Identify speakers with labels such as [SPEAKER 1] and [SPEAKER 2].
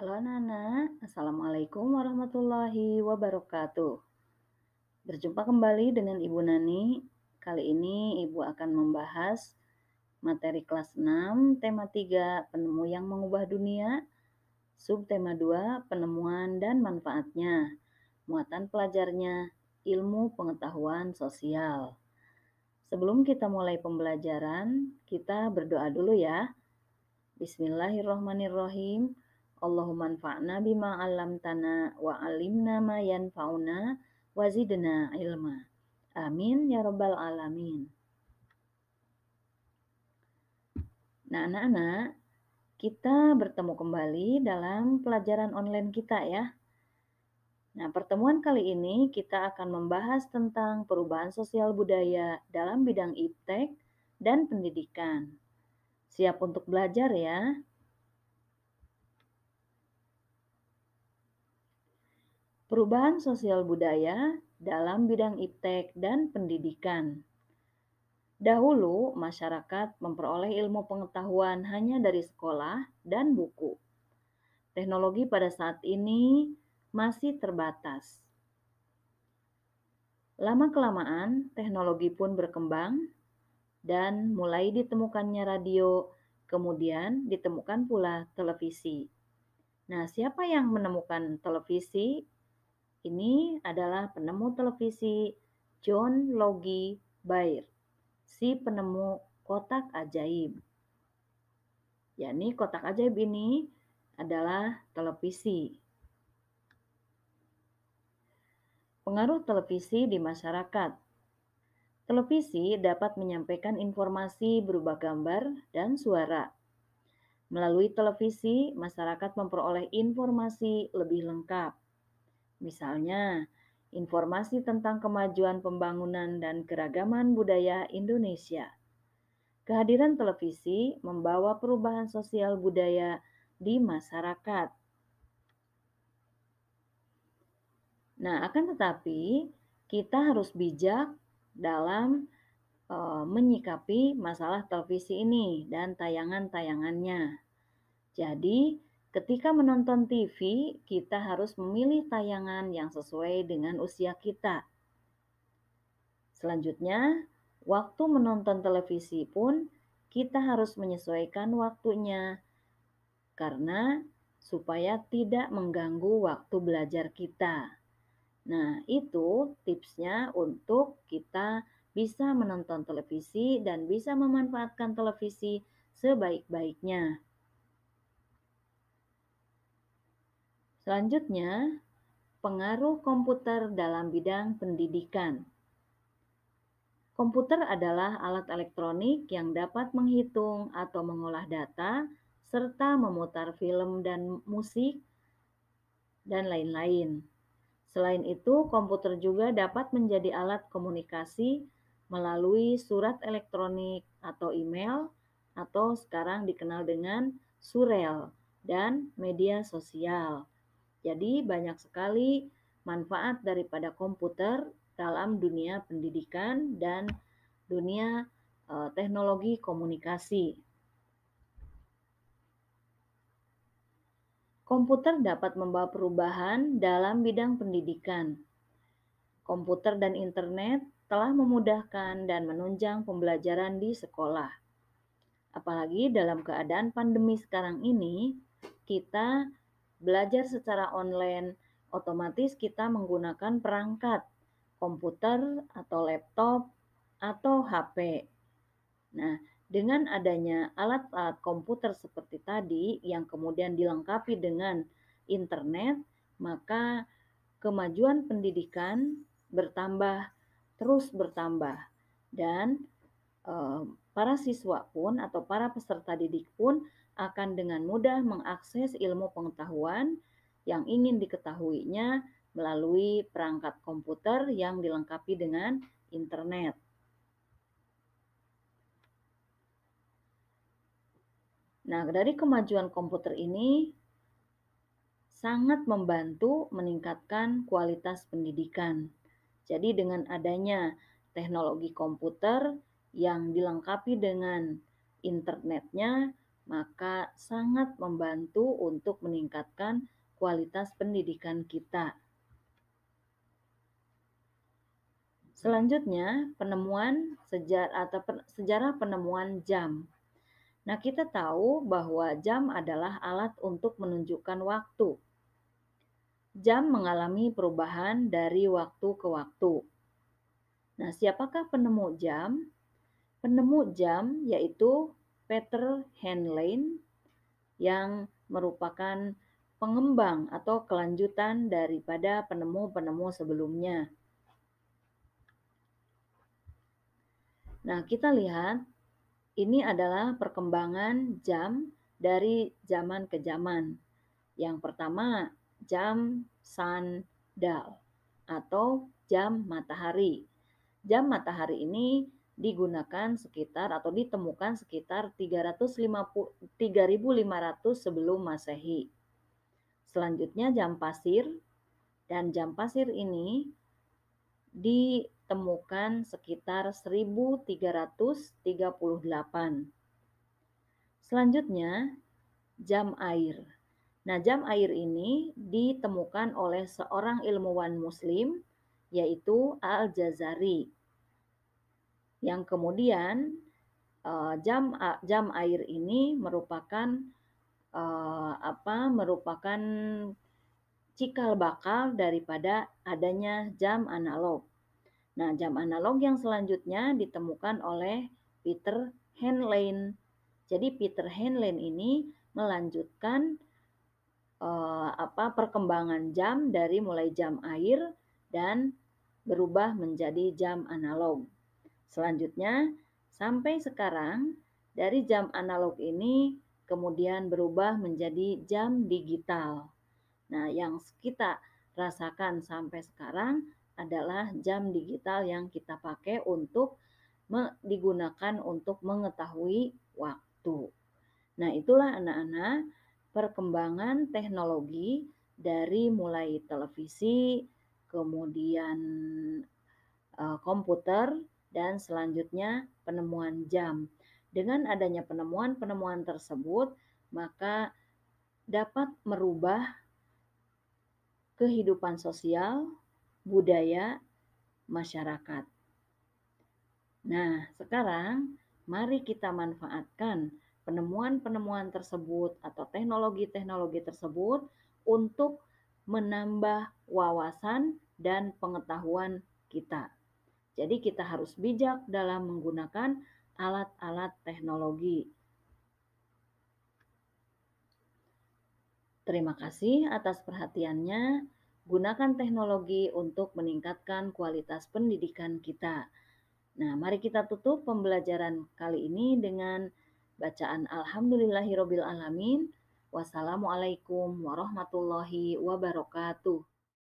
[SPEAKER 1] Halo anak-anak, Assalamualaikum warahmatullahi wabarakatuh. Berjumpa kembali dengan Ibu Nani. Kali ini Ibu akan membahas materi kelas 6, tema 3, penemu yang mengubah dunia, subtema 2, penemuan dan manfaatnya. Muatan pelajarnya, ilmu pengetahuan sosial. Sebelum kita mulai pembelajaran, kita berdoa dulu ya. Bismillahirrahmanirrahim. Allahumma anfa'na bima 'allamtana wa 'allimna ma yanfa'una wa zidna ilma. Amin ya rabbal alamin. Nah, anak-anak, kita bertemu kembali dalam pelajaran online kita ya. Nah, pertemuan kali ini kita akan membahas tentang perubahan sosial budaya dalam bidang iptek dan pendidikan. Siap untuk belajar ya? Perubahan sosial budaya dalam bidang iptek dan pendidikan. Dahulu, masyarakat memperoleh ilmu pengetahuan hanya dari sekolah dan buku. Teknologi pada saat ini masih terbatas. Lama-kelamaan, teknologi pun berkembang dan mulai ditemukannya radio, kemudian ditemukan pula televisi. Nah, siapa yang menemukan televisi? Ini adalah penemu televisi John Logie Baird, si penemu kotak ajaib. Yakni kotak ajaib ini adalah televisi. Pengaruh televisi di masyarakat. Televisi dapat menyampaikan informasi berupa gambar dan suara. Melalui televisi, masyarakat memperoleh informasi lebih lengkap. Misalnya, informasi tentang kemajuan pembangunan dan keragaman budaya Indonesia. Kehadiran televisi membawa perubahan sosial budaya di masyarakat. Nah, akan tetapi kita harus bijak dalam menyikapi masalah televisi ini dan tayangan-tayangannya. Jadi, ketika menonton TV, kita harus memilih tayangan yang sesuai dengan usia kita. Selanjutnya, waktu menonton televisi pun kita harus menyesuaikan waktunya karena supaya tidak mengganggu waktu belajar kita. Nah, itu tipsnya untuk kita bisa menonton televisi dan bisa memanfaatkan televisi sebaik-baiknya. Selanjutnya, pengaruh komputer dalam bidang pendidikan. Komputer adalah alat elektronik yang dapat menghitung atau mengolah data serta memutar film dan musik dan lain-lain. Selain itu, komputer juga dapat menjadi alat komunikasi melalui surat elektronik atau email atau sekarang dikenal dengan surel dan media sosial. Jadi banyak sekali manfaat daripada komputer dalam dunia pendidikan dan dunia teknologi komunikasi. Komputer dapat membawa perubahan dalam bidang pendidikan. Komputer dan internet telah memudahkan dan menunjang pembelajaran di sekolah. Apalagi dalam keadaan pandemi sekarang ini, kita belajar secara online, otomatis kita menggunakan perangkat komputer atau laptop atau HP. Nah, dengan adanya alat-alat komputer seperti tadi yang kemudian dilengkapi dengan internet, maka kemajuan pendidikan terus bertambah dan para siswa pun atau para peserta didik pun akan dengan mudah mengakses ilmu pengetahuan yang ingin diketahuinya melalui perangkat komputer yang dilengkapi dengan internet. Nah, dari kemajuan komputer ini sangat membantu meningkatkan kualitas pendidikan. Jadi dengan adanya teknologi komputer yang dilengkapi dengan internetnya, maka sangat membantu untuk meningkatkan kualitas pendidikan kita. Selanjutnya, sejarah penemuan jam. Nah, kita tahu bahwa jam adalah alat untuk menunjukkan waktu. Jam mengalami perubahan dari waktu ke waktu. Nah, siapakah penemu jam? Penemu jam yaitu Peter Henlein yang merupakan pengembang atau kelanjutan daripada penemu-penemu sebelumnya. Nah, kita lihat ini adalah perkembangan jam dari zaman ke zaman. Yang pertama, jam sundial atau jam matahari. Jam matahari ini digunakan sekitar atau ditemukan sekitar 3500 sebelum Masehi. Selanjutnya jam pasir, dan jam pasir ini ditemukan sekitar 1338. Selanjutnya jam air. Nah, jam air ini ditemukan oleh seorang ilmuwan muslim yaitu Al-Jazari. Yang kemudian jam air ini merupakan cikal bakal daripada adanya jam analog. Nah, jam analog yang selanjutnya ditemukan oleh Peter Henlein. Jadi Peter Henlein ini melanjutkan perkembangan jam dari mulai jam air dan berubah menjadi jam analog. Selanjutnya, sampai sekarang dari jam analog ini kemudian berubah menjadi jam digital. Nah, yang kita rasakan sampai sekarang adalah jam digital yang kita pakai untuk digunakan untuk mengetahui waktu. Nah, itulah anak-anak perkembangan teknologi dari mulai televisi, kemudian komputer, dan selanjutnya penemuan jam. Dengan adanya penemuan-penemuan tersebut, maka dapat merubah kehidupan sosial, budaya, masyarakat. Nah, sekarang mari kita manfaatkan penemuan-penemuan tersebut atau teknologi-teknologi tersebut untuk menambah wawasan dan pengetahuan kita. Jadi kita harus bijak dalam menggunakan alat-alat teknologi. Terima kasih atas perhatiannya. Gunakan teknologi untuk meningkatkan kualitas pendidikan kita. Nah, mari kita tutup pembelajaran kali ini dengan bacaan Alhamdulillahirobbilalamin. Wassalamualaikum warahmatullahi wabarakatuh.